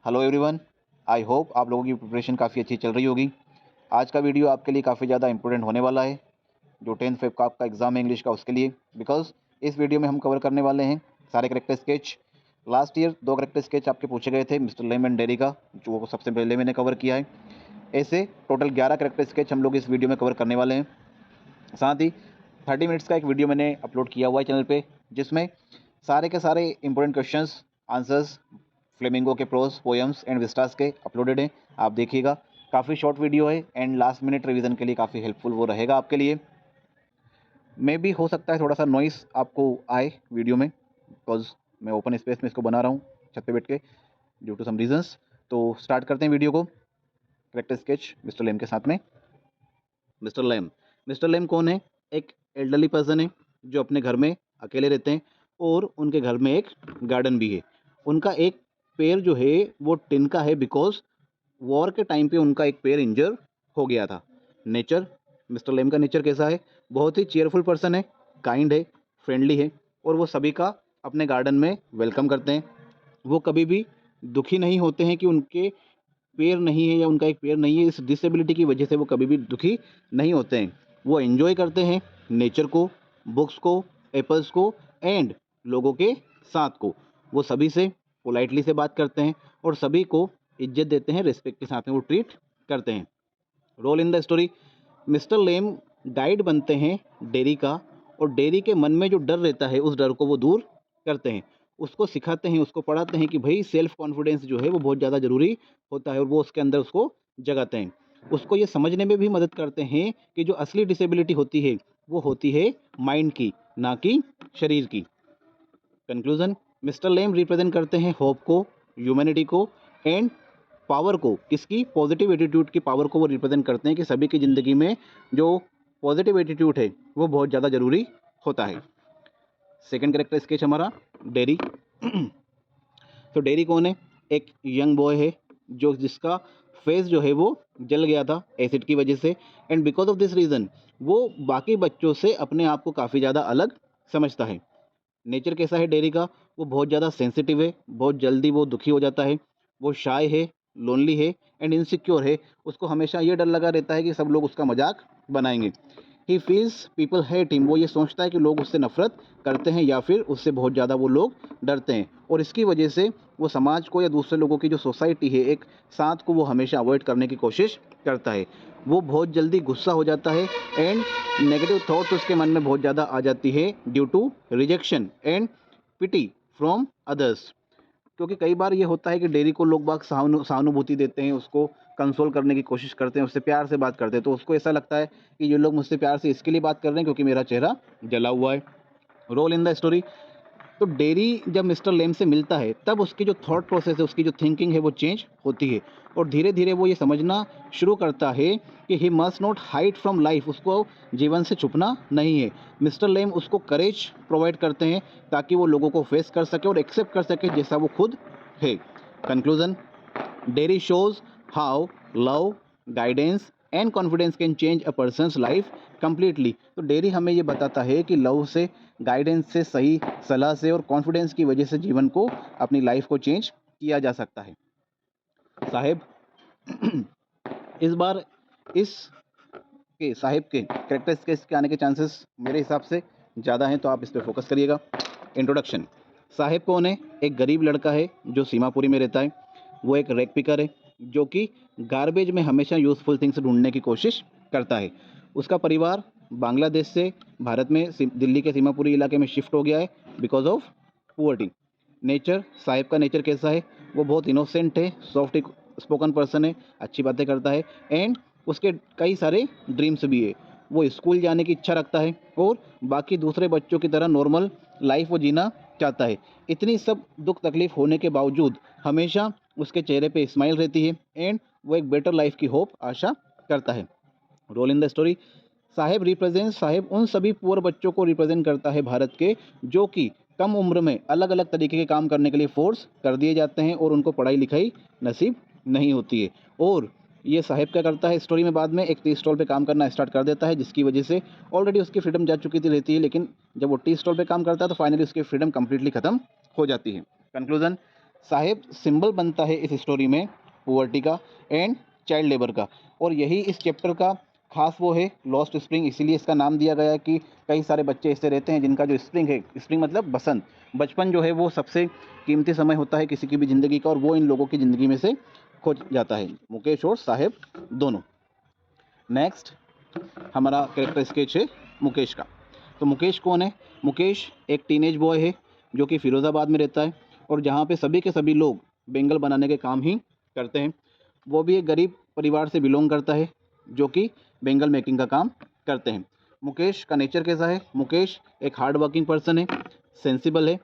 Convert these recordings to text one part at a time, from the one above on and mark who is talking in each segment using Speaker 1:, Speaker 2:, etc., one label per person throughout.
Speaker 1: Hello everyone. I hope आप लोगों की प्रिपरेशन काफ़ी अच्छी चल रही होगी। आज का वीडियो आपके लिए काफ़ी ज़्यादा इंपॉर्टेंट होने वाला है, जो 10th फेब का आपका एग्ज़ाम है इंग्लिश का उसके लिए। बिकॉज़ इस वीडियो में हम कवर करने वाले हैं सारे character sketch. Last year 2 character sketch आपके पूछे गए थे, मिस्टर लेम एंड डेरी का, जो सबसे पहले मैंने कवर किया है। ऐसे टोटल 11 कैरेक्टर स्केच हम लोग इस वीडियो में कवर करने वाले हैं। साथ ही 30 मिनट्स का एक वीडियो मैंने अपलोड किया हुआ है चैनल पे, जिसमें सारे के सारे इंपॉर्टेंट क्वेश्चंस, आंसर्स, फ्लेमिंगो के प्रोज, पोएम्स एंड विस्टास के अपलोडेड हैं। आप देखिएगा, काफ़ी शॉर्ट वीडियो है एंड लास्ट मिनट रिवीजन के लिए काफ़ी हेल्पफुल वो रहेगा आपके लिए। मे भी हो सकता है थोड़ा सा नॉइस आपको आए वीडियो में, बिकॉज मैं ओपन स्पेस में इसको बना रहा हूँ छत पे बैठ के, ड्यू टू सम रीजंस। तो स्टार्ट करते हैं वीडियो को कैरेक्टर स्केच मिस्टर लेम के साथ में। मिस्टर लेम कौन है? एक एल्डरली पर्सन है जो अपने घर में अकेले रहते हैं और उनके घर में एक गार्डन भी है। उनका एक पैर जो है वो टिन का है, बिकॉज वॉर के टाइम पे उनका एक पैर इंजर हो गया था। नेचर, मिस्टर लेम का नेचर कैसा है? बहुत ही चेयरफुल पर्सन है, काइंड है, फ्रेंडली है और वो सभी का अपने गार्डन में वेलकम करते हैं। वो कभी भी दुखी नहीं होते हैं कि उनके पैर नहीं है या उनका एक पैर नहीं है। इस डिसेबिलिटी की वजह से वो कभी भी दुखी नहीं होते हैं। वो एंजॉय करते हैं नेचर को, बुक्स को, एप्पल्स को एंड लोगों के साथ को। वो सभी से पोलाइटली से बात करते हैं और सभी को इज्जत देते हैं, रिस्पेक्ट के साथ में वो ट्रीट करते हैं। Role in the story, mister Lamb guide बनते हैं डेरी का, और डेरी के मन में जो डर रहता है उस डर को वो दूर करते हैं। उसको सिखाते हैं, उसको पढ़ाते हैं कि भाई सेल्फ कॉन्फिडेंस जो है वो बहुत ज़्यादा ज़रूरी होता है, और वो उसके अंदर उसको जगाते हैं। उसको ये समझने में भी मदद करते हैं कि जो असली डिसेबिलिटी होती है वो होती है माइंड की, ना कि शरीर की। कंक्लूजन, मिस्टर लेम रिप्रेजेंट करते हैं होप को, ह्यूमैनिटी को एंड पावर को। किसकी? पॉजिटिव एटीट्यूड की पावर को वो रिप्रेजेंट करते हैं कि सभी की ज़िंदगी में जो पॉजिटिव एटीट्यूड है वो बहुत ज़्यादा ज़रूरी होता है। सेकंड कैरेक्टर स्केच हमारा डेरी। तो डेरी कौन है? एक यंग बॉय है जो जिसका फेस जो है वो जल गया था एसिड की वजह से, and because of this reason वो बाकी बच्चों से अपने आप को काफ़ी ज़्यादा अलग समझता है। नेचर कैसा है डेरी का? वो बहुत ज़्यादा सेंसिटिव है, बहुत जल्दी वो दुखी हो जाता है, वो शाय है, लोनली है एंड इनसिक्योर है। उसको हमेशा ये डर लगा रहता है कि सब लोग उसका मजाक बनाएंगे। He feels people hate him, वो ये सोचता है कि लोग उससे नफरत करते हैं या फिर उससे बहुत ज़्यादा वो लोग डरते हैं, और इसकी वजह से वो समाज को या दूसरे लोगों की जो सोसाइटी है, एक साथ को वो हमेशा अवॉइड करने की कोशिश करता है। वो बहुत जल्दी गुस्सा हो जाता है एंड नेगेटिव थॉट्स उसके मन में बहुत ज़्यादा आ जाती है due to rejection and pity from others. क्योंकि कई बार ये होता है कि डेरी को लोग बाग सहानुभूति देते हैं, उसको कंसोल करने की कोशिश करते हैं, उससे प्यार से बात करते हैं, तो उसको ऐसा लगता है कि ये लोग मुझसे प्यार से इसके लिए बात कर रहे हैं क्योंकि मेरा चेहरा जला हुआ है। रोल इन द स्टोरी, तो डेरी जब मिस्टर लेम से मिलता है तब उसकी जो थॉट प्रोसेस है, उसकी जो थिंकिंग है वो चेंज होती है, और धीरे धीरे वो ये समझना शुरू करता है कि he must not hide from life, उसको जीवन से छुपना नहीं है। मिस्टर लेम उसको करेज प्रोवाइड करते हैं ताकि वो लोगों को फेस कर सके और एक्सेप्ट कर सके जैसा वो खुद है। Conclusion, dairy shows how love, guidance and confidence can change a person's life completely. तो डेरी हमें ये बताता है कि लव से, गाइडेंस से, सही सलाह से और कॉन्फिडेंस की वजह से जीवन को, अपनी लाइफ को चेंज किया जा सकता है। साहेब, इस बार इस के साहिब के कैरेक्टर स्केच के आने के चांसेस मेरे हिसाब से ज़्यादा हैं, तो आप इस पर फोकस करिएगा। इंट्रोडक्शन, साहिब कौन है? एक गरीब लड़का है जो सीमापुरी में रहता है। वो एक रैक पिकर है जो कि गार्बेज में हमेशा यूज़फुल थिंग्स ढूंढने की कोशिश करता है। उसका परिवार बांग्लादेश से भारत में दिल्ली के सीमापुरी इलाके में शिफ्ट हो गया है because of poverty. Nature, Sahib का नेचर कैसा है? वो बहुत इनोसेंट है, सॉफ्ट स्पोकन पर्सन है, अच्छी बातें करता है एंड उसके कई सारे ड्रीम्स भी है। वो स्कूल जाने की इच्छा रखता है और बाकी दूसरे बच्चों की तरह नॉर्मल लाइफ वो जीना चाहता है। इतनी सब दुख तकलीफ होने के बावजूद हमेशा उसके चेहरे पे स्माइल रहती है एंड वो एक बेटर लाइफ की होप आशा करता है। रोल इन द स्टोरी, साहेब उन सभी पुअर बच्चों को रिप्रेजेंट करता है भारत के, जो कि कम उम्र में अलग अलग तरीके के काम करने के लिए फोर्स कर दिए जाते हैं और उनको पढ़ाई लिखाई नसीब नहीं होती है। और ये साहेब क्या करता है स्टोरी में, बाद में एक टी स्टॉल पे काम करना स्टार्ट कर देता है, जिसकी वजह से ऑलरेडी उसकी फ्रीडम जा चुकी थी रहती है, लेकिन जब वो टी स्टॉल पे काम करता है तो फाइनली उसकी फ्रीडम कंप्लीटली खत्म हो जाती है। कंक्लूजन, साहेब सिंबल बनता है इस स्टोरी में पुअर्टी का एंड चाइल्ड लेबर का, और यही इस चैप्टर का खास वो है लॉस्ट स्प्रिंग, इसीलिए इसका नाम दिया गया है कि कई सारे बच्चे ऐसे रहते हैं जिनका जो स्प्रिंग है, स्प्रिंग मतलब बसंत, बचपन जो है वो सबसे कीमती समय होता है किसी की भी ज़िंदगी का, और वो इन लोगों की ज़िंदगी में से खो जाता है, मुकेश और साहेब दोनों। नेक्स्ट हमारा कैरेक्टर स्केच है मुकेश का। तो मुकेश कौन है? मुकेश एक टीनेज बॉय है जो कि फ़िरोज़ाबाद में रहता है, और जहाँ पे सभी के सभी लोग बेंगल बनाने के काम ही करते हैं। वो भी एक गरीब परिवार से बिलोंग करता है जो कि बेंगल मेकिंग का काम करते हैं। मुकेश का नेचर कैसा है? मुकेश एक हार्ड वर्किंग पर्सन है, सेंसिबल है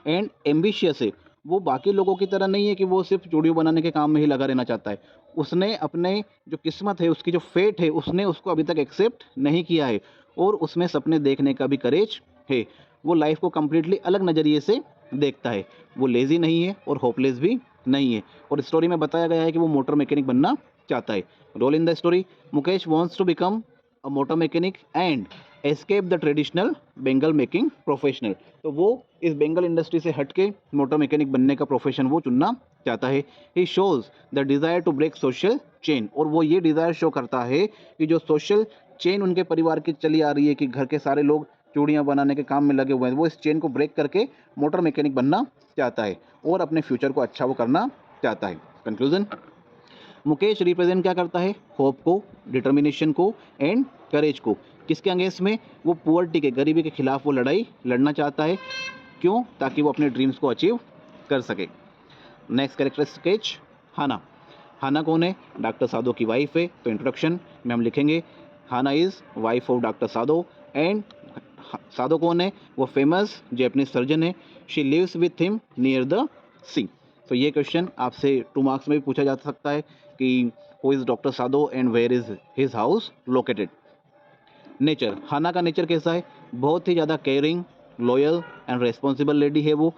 Speaker 1: एंड एम्बिशियस है। वो बाकी लोगों की तरह नहीं है कि वो सिर्फ चूड़ियों बनाने के काम में ही लगा रहना चाहता है। उसने अपने जो किस्मत है, उसकी जो फेट है, उसने उसको अभी तक एक्सेप्ट नहीं किया है, और उसमें सपने देखने का भी करेज है। वो लाइफ को कम्प्लीटली अलग नज़रिए से देखता है। वो लेज़ी नहीं है और होपलेस भी नहीं है, और स्टोरी में बताया गया है कि वो मोटर मैकेनिक बनना चाहता है। Role in the story, Mukesh wants to become a motor mechanic and escape the traditional bangle making professional. तो वो इस बेंगल इंडस्ट्री से हट के मोटर मैकेनिक बनने का प्रोफेशन वो चुनना चाहता है। He shows the desire to break social chain, और वो ये डिज़ायर शो करता है कि जो सोशल चेन उनके परिवार की चली आ रही है कि घर के सारे लोग चूड़ियाँ बनाने के काम में लगे हुए हैं, वो इस चेन को ब्रेक करके मोटर मैकेनिक बनना चाहता है और अपने फ्यूचर को अच्छा वो करना चाहता है। कंक्लूजन, मुकेश रिप्रेजेंट क्या करता है? होप को, डिटर्मिनेशन को एंड करेज को। किसके अगेंस्ट में? वो पुअर्टी के, गरीबी के खिलाफ वो लड़ाई लड़ना चाहता है। क्यों? ताकि वो अपने ड्रीम्स को अचीव कर सके। नेक्स्ट कैरेक्टर स्केच, हाना। हाना कौन है? डॉक्टर साधो की वाइफ है। तो इंट्रोडक्शन में हम लिखेंगे Hana is wife of doctor Sadao and Sadao कौन है? वो फेमस जैपनीज सर्जन है। She lives with him near the sea. तो ये क्वेश्चन आपसे 2 मार्क्स में भी पूछा जा सकता है कि who is doctor Sadao and where is his house located. Nature, Hana का नेचर कैसा है? बहुत ही ज़्यादा caring, loyal and responsible lady है वो,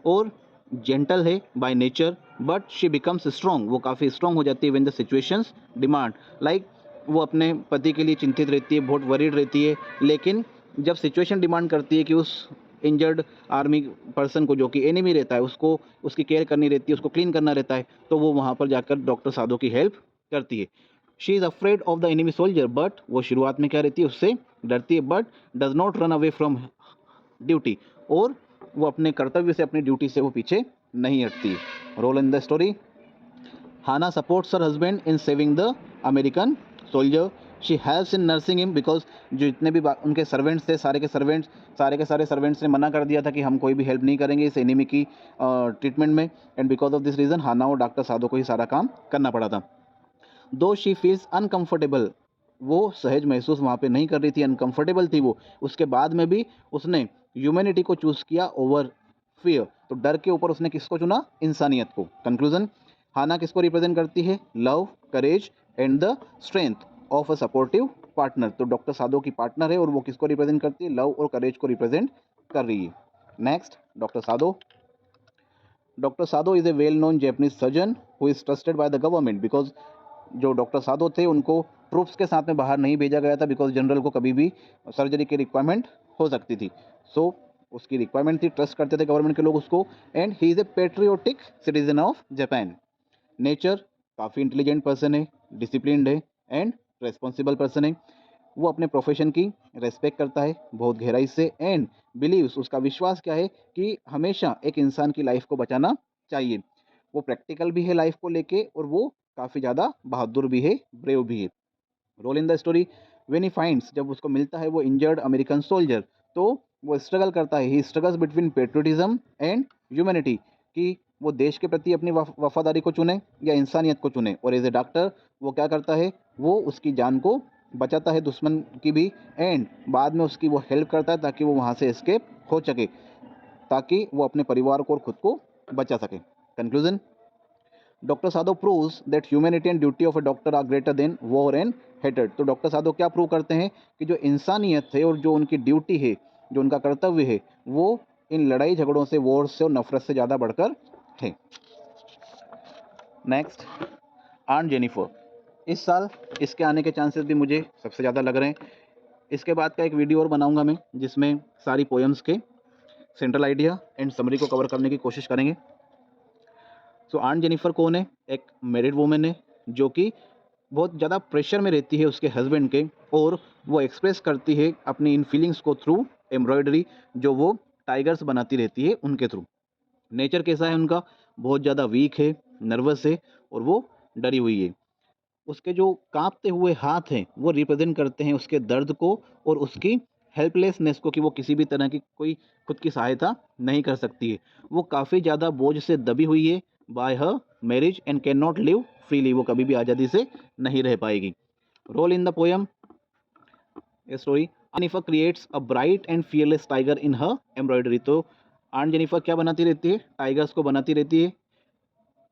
Speaker 1: और जेंटल है by nature, but she becomes strong. वो काफ़ी स्ट्रॉन्ग हो जाती है when the situations demand. Like वो अपने पति के लिए चिंतित रहती है, बहुत वरीड रहती है, लेकिन जब सिचुएशन डिमांड करती है कि उस इंजर्ड आर्मी पर्सन को, जो कि एनिमी रहता है, उसको उसकी केयर करनी रहती है, उसको क्लीन करना रहता है, तो वो वहाँ पर जाकर डॉक्टर साधो की हेल्प करती है। She is afraid of the enemy soldier, but वो शुरुआत में क्या रहती है? उससे डरती है, but does not run away from duty, और वो अपने कर्तव्य से, अपनी ड्यूटी से वो पीछे नहीं हटती। Role in the story, Hana supports her husband in saving the American soldier. She helps in nursing him, because जो जितने भी उनके सर्वेंट्स थे, सारे के सारे सर्वेंट्स ने मना कर दिया था कि हम कोई भी हेल्प नहीं करेंगे इस एनिमी की ट्रीटमेंट में, and because of this reason Hana और डॉक्टर साधो को ही सारा काम करना पड़ा था। दो शी फील्स अनकंफर्टेबल, वो सहज महसूस वहाँ पे नहीं कर रही थी, अनकंफर्टेबल थी वो, उसके बाद में भी उसने ह्यूमैनिटी को चूज़ किया ओवर फियर। तो डर के ऊपर उसने किसको चुना? इंसानियत को। कंक्लूजन, हाना किसको रिप्रेजेंट करती है? Love, courage and the strength of a supportive partner. तो डॉक्टर साधो की पार्टनर है, और वो किसको रिप्रेजेंट करती है? लव और करेज को रिप्रेजेंट कर रही है। Next, doctor Sadho. Doctor Sadho is a well known Japanese surgeon who is trusted by the government, because जो डॉक्टर साधो थे उनको ट्रूप्स के साथ में बाहर नहीं भेजा गया था, बिकॉज जनरल को कभी भी सर्जरी की रिक्वायरमेंट हो सकती थी। सो उसकी रिक्वायरमेंट थी, ट्रस्ट करते थे गवर्नमेंट के लोग उसको, and he is a patriotic citizen of Japan. Nature, काफ़ी इंटेलिजेंट पर्सन है, डिसिप्लिन्ड है एंड रेस्पॉन्सिबल पर्सन है। वो अपने प्रोफेशन की रेस्पेक्ट करता है बहुत गहराई से, एंड बिलीव्स, उसका विश्वास क्या है कि हमेशा एक इंसान की लाइफ को बचाना चाहिए। वो प्रैक्टिकल भी है लाइफ को लेके, और वो काफ़ी ज़्यादा बहादुर भी है, ब्रेव भी है। Role in the story, when he finds, जब उसको मिलता है वो इंजर्ड अमेरिकन सोल्जर, तो वो स्ट्रगल करता है। ही struggles between patriotism and humanity, कि वो देश के प्रति अपनी वफादारी को चुने या इंसानियत को चुने। और एज ए डॉक्टर वो क्या करता है? वो उसकी जान को बचाता है दुश्मन की भी, एंड बाद में उसकी वो हेल्प करता है ताकि वो वहाँ से एस्केप हो सके, ताकि वो अपने परिवार को और खुद को बचा सके। Conclusion, doctor Sadho proves that humanity and duty of a doctor R greater than war and hated. तो डॉक्टर साधो क्या प्रूव करते हैं? कि जो इंसानियत है और जो उनकी ड्यूटी है, जो उनका कर्तव्य है, वो इन लड़ाई झगड़ों से, वॉर से और नफरत से ज़्यादा बढ़कर है। नेक्स्ट, आन जेनिफर। इस साल इसके आने के चांसेस भी मुझे सबसे ज़्यादा लग रहे हैं। इसके बाद का एक वीडियो और बनाऊंगा मैं, जिसमें सारी पोएम्स के सेंट्रल आइडिया एंड समरी को कवर करने की कोशिश करेंगे। सो आंट जेनिफर कौन है? एक मैरिड वुमन है जो कि बहुत ज़्यादा प्रेशर में रहती है उसके हस्बैंड के, और वो एक्सप्रेस करती है अपनी इन फीलिंग्स को थ्रू एम्ब्रॉयडरी, जो वो टाइगर्स बनाती रहती है उनके थ्रू। नेचर कैसा है उनका? बहुत ज़्यादा वीक है, नर्वस है और वो डरी हुई है। उसके जो काँपते हुए हाथ हैं, वो रिप्रेज़ेंट करते हैं उसके दर्द को और उसकी हेल्पलेसनेस को, कि वो किसी भी तरह की कोई खुद की सहायता नहीं कर सकती है। वो काफ़ी ज़्यादा बोझ से दबी हुई है by her marriage and can not live freely, वो कभी भी आज़ादी से नहीं रह पाएगी। Role in the poem a story, Jennifer creates a bright and fearless tiger in her embroidery. तो आंट जेनिफर क्या बनाती रहती है? टाइगर्स को बनाती रहती है।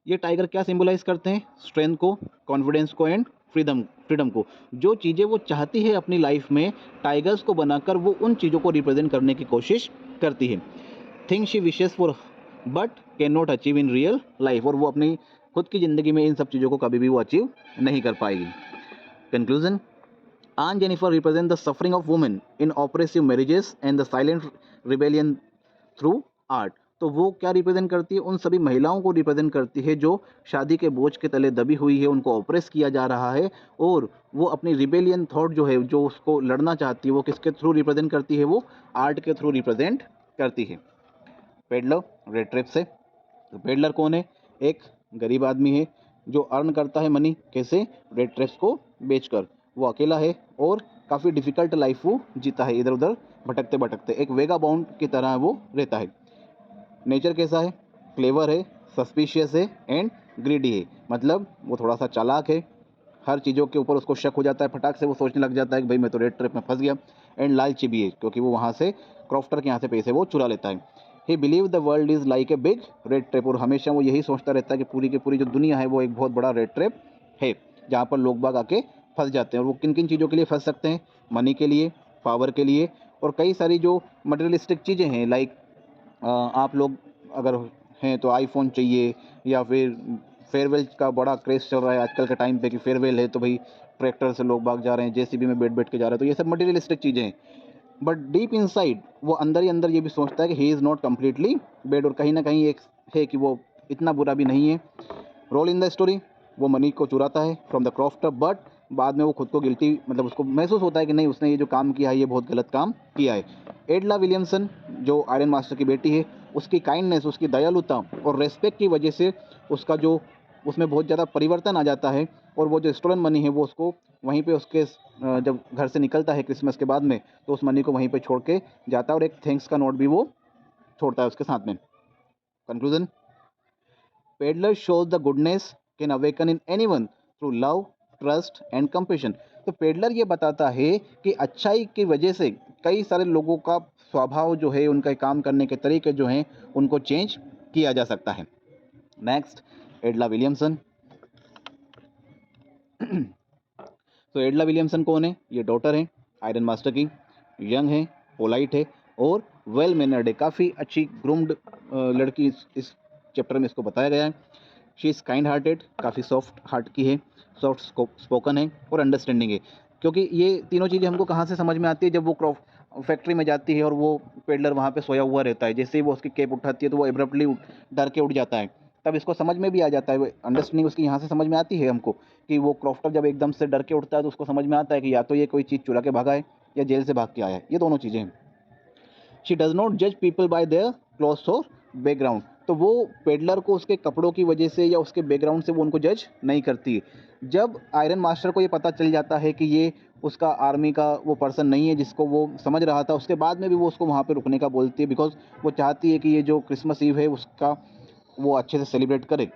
Speaker 1: ये टाइगर क्या सिंबलाइज करते हैं? स्ट्रेंथ को, कॉन्फिडेंस को एंड फ्रीडम फ्रीडम को। जो चीज़ें वो चाहती है अपनी लाइफ में, टाइगर्स को बनाकर वो उन चीज़ों को रिप्रेजेंट करने की कोशिश करती है। Thing she wishes for but can not achieve in real life, और वो अपनी खुद की ज़िंदगी में इन सब चीज़ों को कभी भी वो अचीव नहीं कर पाएगी। Conclusion, Aunt Jennifer represents the suffering of women in oppressive marriages and the silent rebellion through art। तो वो क्या रिप्रेजेंट करती है? उन सभी महिलाओं को रिप्रेजेंट करती है जो शादी के बोझ के तले दबी हुई है, उनको ऑप्रेस किया जा रहा है, और वो अपनी रिबेलियन थॉट जो है, जो उसको लड़ना चाहती है, वो किसके थ्रू रिप्रेजेंट करती है? वो आर्ट के थ्रू रिप्रेजेंट करती है। पेडलर रेड ट्रेप से। तो पेडलर कौन है? एक गरीब आदमी है जो अर्न करता है मनी, कैसे? रेड ट्रेप्स को बेचकर। वो अकेला है और काफ़ी डिफ़िकल्ट लाइफ वो जीता है, इधर उधर भटकते भटकते, एक वेगा बाउंड की तरह वो रहता है। नेचर कैसा है? क्लेवर है, सस्पिशियस है एंड ग्रीडी है। मतलब वो थोड़ा सा चालाक है, हर चीज़ों के ऊपर उसको शक हो जाता है, फटाक से वो सोचने लग जाता है कि भाई मैं तो रेड ट्रैप में फंस गया। एंड लालची भी है, क्योंकि वो वहाँ से क्रॉफ्टर के यहाँ से पैसे वो चुरा लेता है। ही believe the world is like a big red trap, और हमेशा वो यही सोचता रहता है कि पूरी की पूरी जो दुनिया है वो एक बहुत बड़ा रेड ट्रैप है, जहाँ पर लोग बाग आके फंस जाते हैं। और वो किन किन चीज़ों के लिए फंस सकते हैं? मनी के लिए, पावर के लिए, और कई सारी जो मटेरियलिस्टिक चीज़ें हैं, लाइक आप लोग अगर हैं तो आईफोन चाहिए, या फिर फेयरवेल का बड़ा क्रेज़ चल रहा है आजकल के टाइम पे कि फेयरवेल है तो भाई ट्रैक्टर से लोग भाग जा रहे हैं, जेसीबी में बैठ-बैठ के जा रहे हैं, तो ये सब मटेरियलिस्टिक चीज़ें हैं। बट डीप इनसाइड वो अंदर ही अंदर ये भी सोचता है कि he is not completely bad, और कहीं न कहीं एक है कि वो इतना बुरा भी नहीं है। रोल इन द स्टोरी, वो मनी को चुराता है फ्रॉम द क्रॉफ्टर, बट बाद में वो खुद को गिल्टी, मतलब उसको महसूस होता है कि नहीं, उसने ये जो काम किया है ये बहुत गलत काम किया है। एडला विलियमसन जो आयरन मास्टर की बेटी है, उसकी काइंडनेस, उसकी दयालुता और रेस्पेक्ट की वजह से उसका जो उसमें बहुत ज़्यादा परिवर्तन आ जाता है, और वो जो स्टोलन मनी है वो उसको वहीं पे उसके जब घर से निकलता है क्रिसमस के बाद में, तो उस मनी को वहीं पे छोड़ के जाता है, और एक थैंक्स का नोट भी वो छोड़ता है उसके साथ में। Conclusion, peddler shows the goodness can awaken in anyone through love, trust and compassion. तो पेडलर ये बताता है कि अच्छाई की वजह से कई सारे लोगों का स्वभाव जो है, उनका काम करने के तरीके जो हैं, उनको चेंज किया जा सकता है। Next, एडला Williamson. तो एडला विलियमसन कौन है? ये डॉटर है आयरन मास्टर की, यंग है, पोलाइट है और वेल मैनर्ड है, काफ़ी अच्छी ग्रूम्ड लड़की इस चैप्टर में इसको बताया गया है। शी इज़ काइंड हार्टेड, काफ़ी सॉफ्ट हार्ट की है, सॉफ्ट स्पोकन है और अंडरस्टैंडिंग है। क्योंकि ये तीनों चीज़ें हमको कहाँ से समझ में आती है? जब वो फैक्ट्री में जाती है और वो पेडलर वहाँ पे सोया हुआ रहता है, जैसे ही वो उसकी कैप उठाती है तो वो एब्रप्टली डर के उठ जाता है। तब इसको समझ में भी आ जाता है, वो अंडरस्टैंडिंग उसकी यहाँ से समझ में आती है हमको, कि वो क्रॉफ्टर जब एकदम से डर के उठता है तो उसको समझ में आता है कि या तो ये कोई चीज़ चुरा के भागा है या जेल से भाग के आया है, ये दोनों चीज़ें हैं। शी डज़ नॉट जज पीपल बाय देयर क्लॉथ्स और बैकग्राउंड। तो वो पेडलर को उसके कपड़ों की वजह से या उसके बैकग्राउंड से वो उनको जज नहीं करती है। जब आयरन मास्टर को ये पता चल जाता है कि ये उसका आर्मी का वो पर्सन नहीं है जिसको वो समझ रहा था, उसके बाद में भी वो उसको वहाँ पे रुकने का बोलती है, बिकॉज वो चाहती है कि ये जो क्रिसमस ईव है उसका वो अच्छे से सेलिब्रेट करे।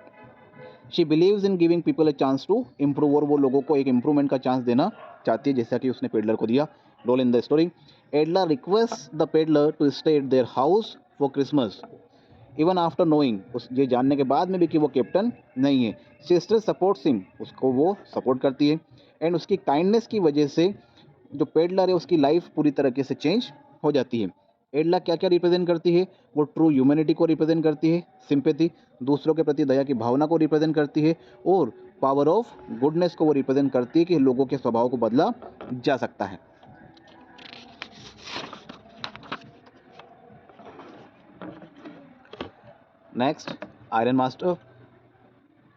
Speaker 1: She believes in giving people a chance to improve, और वो लोगों को एक इम्प्रूवमेंट का चांस देना चाहती है, जैसा कि उसने पेडलर को दिया। Role in the story, Edla request the peddler to stay at their house for Christmas even after knowing, उस ये जानने के बाद में भी कि वो कैप्टन नहीं है। सिस्टर सपोर्ट्स हिम, उसको वो सपोर्ट करती है, एंड उसकी काइंडनेस की वजह से जो पेडलर है उसकी लाइफ पूरी तरीके से चेंज हो जाती है। एडला क्या क्या रिप्रेजेंट करती है? वो ट्रू ह्यूमैनिटी को रिप्रेजेंट करती है, सिंपैथी, दूसरों के प्रति दया की भावना को रिप्रेजेंट करती है, और पावर ऑफ गुडनेस को वो रिप्रेजेंट करती है कि लोगों के स्वभाव को बदला जा सकता है। Next, iron master.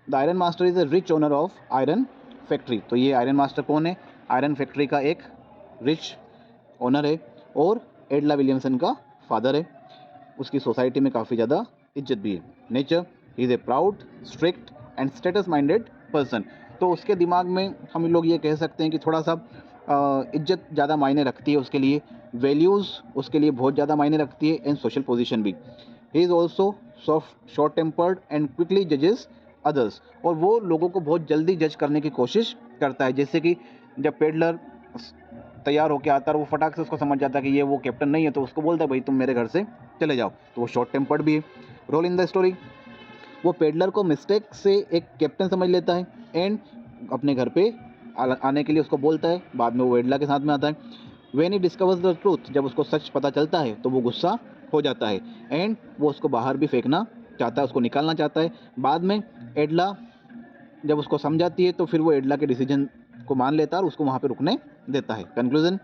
Speaker 1: The iron master is a rich owner of iron factory. तो ये आयरन मास्टर कौन है? आयरन फैक्ट्री का एक रिच ओनर है और एडला विलियमसन का फादर है। उसकी सोसाइटी में काफ़ी ज़्यादा इज्जत भी है। Nature, he is a proud, strict and status minded person. तो उसके दिमाग में हम लोग ये कह सकते हैं कि थोड़ा सा इज्जत ज़्यादा मायने रखती है उसके लिए, वैल्यूज़ उसके लिए बहुत ज़्यादा मायने रखती है, एंड सोशल पोजीशन भी। He is also soft, short tempered and quickly जजेस अदर्स। और वो लोगों को बहुत जल्दी जज करने की कोशिश करता है। जैसे कि जब पेडलर तैयार होकर आता है और वो फटाक से उसको समझ जाता है कि ये वो कैप्टन नहीं है, तो उसको बोलता है भाई तुम मेरे घर से चले जाओ। तो वो शॉर्ट टेम्पर्ड भी है। रोल इन द स्टोरी, वो पेडलर को मिस्टेक से एक कैप्टन समझ लेता है एंड अपने घर पे आने के लिए उसको बोलता है। बाद में वो एडला के साथ में आता है। When he discovers the truth, जब उसको सच पता चलता है तो वो गुस्सा हो जाता है एंड वो उसको बाहर भी फेंकना चाहता है, उसको निकालना चाहता है। बाद में एडला जब उसको समझाती है तो फिर वो एडला के डिसीजन को मान लेता है और उसको वहाँ पे रुकने देता है। कंक्लूजन,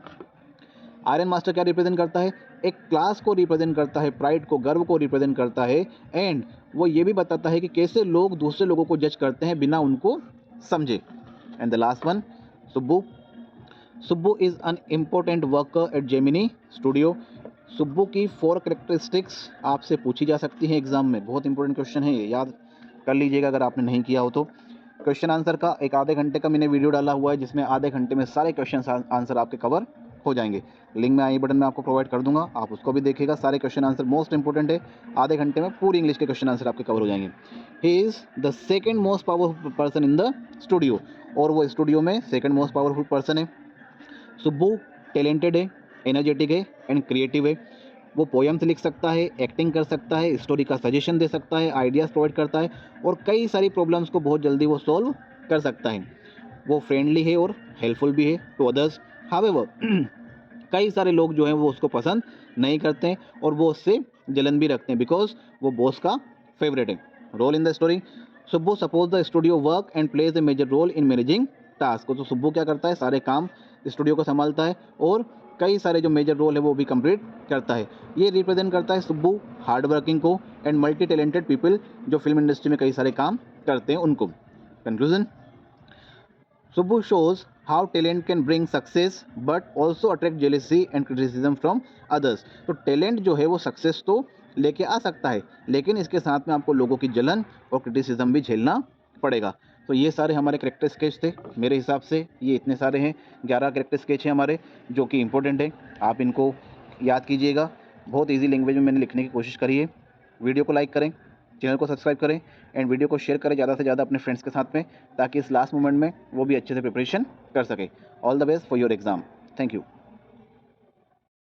Speaker 1: आयरन मास्टर क्या रिप्रेजेंट करता है? एक क्लास को रिप्रेजेंट करता है, प्राइड को, गर्व को रिप्रेजेंट करता है, एंड वो ये भी बताता है कि कैसे लोग दूसरे लोगों को जज करते हैं बिना उनको समझे। And the last one, Subbu. Subbu is an important worker eight Gemini studio. Subbu की 4 करेक्टरिस्टिक्स आपसे पूछी जा सकती हैं एग्जाम में। बहुत इंपॉर्टेंट क्वेश्चन है ये, याद कर लीजिएगा अगर आपने नहीं किया हो तो। क्वेश्चन आंसर का एक आधे घंटे का मैंने वीडियो डाला हुआ है जिसमें आधे घंटे में सारे क्वेश्चन आंसर आपके कवर हो जाएंगे। लिंक मैं आई बटन में आपको प्रोवाइड कर दूंगा, आप उसको भी देखिएगा। सारे क्वेश्चन आंसर मोस्ट इंपॉर्टेंट है, आधे घंटे में पूरी इंग्लिश के क्वेश्चन आंसर आपके कवर हो जाएंगे। He is the second most powerful person in the studio, और वो स्टूडियो में सेकंड मोस्ट पावरफुल पर्सन है। सुब्बू टैलेंटेड है, एनर्जेटिक है एंड क्रिएटिव है। वो पोएम्स लिख सकता है, एक्टिंग कर सकता है, स्टोरी का सजेशन दे सकता है, आइडियाज़ प्रोवाइड करता है और कई सारी प्रॉब्लम्स को बहुत जल्दी वो सॉल्व कर सकता है। वो फ्रेंडली है और हेल्पफुल भी है टू अदर्स। हावेवर कई सारे लोग जो हैं वो उसको पसंद नहीं करते हैं और वो उससे जलन भी रखते हैं बिकॉज वो बॉस का फेवरेट है। Role in the story, Subbu supports the studio work and plays a major role in managing task. तो सुब्बू क्या करता है? सारे काम स्टूडियो को संभालता है और कई सारे जो मेजर रोल है वो भी कंप्लीट करता है। ये रिप्रेजेंट करता है सुब्बू हार्ड वर्किंग को एंड मल्टी टैलेंटेड पीपल जो फिल्म इंडस्ट्री में कई सारे काम करते हैं उनको। Conclusion, Subbu shows how talent can bring success but also attract jealousy and criticism from others। तो टैलेंट जो है वो सक्सेस तो लेके आ सकता है लेकिन इसके साथ में आपको लोगों की जलन और क्रिटिसिज्म भी झेलना पड़ेगा। तो ये सारे हमारे करेक्टर स्केच थे। मेरे हिसाब से ये इतने सारे हैं, 11 करेक्टर स्केच हैं हमारे जो कि इंपॉर्टेंट है। आप इनको याद कीजिएगा। बहुत ईजी लैंग्वेज में मैंने लिखने की कोशिश करी है। वीडियो को लाइक करें, चैनल को सब्सक्राइब करें एंड वीडियो को शेयर करें ज़्यादा से ज़्यादा अपने फ्रेंड्स के साथ में ताकि इस लास्ट मोमेंट में वो भी अच्छे से प्रिपरेशन कर सके। All the best for your exam. Thank you.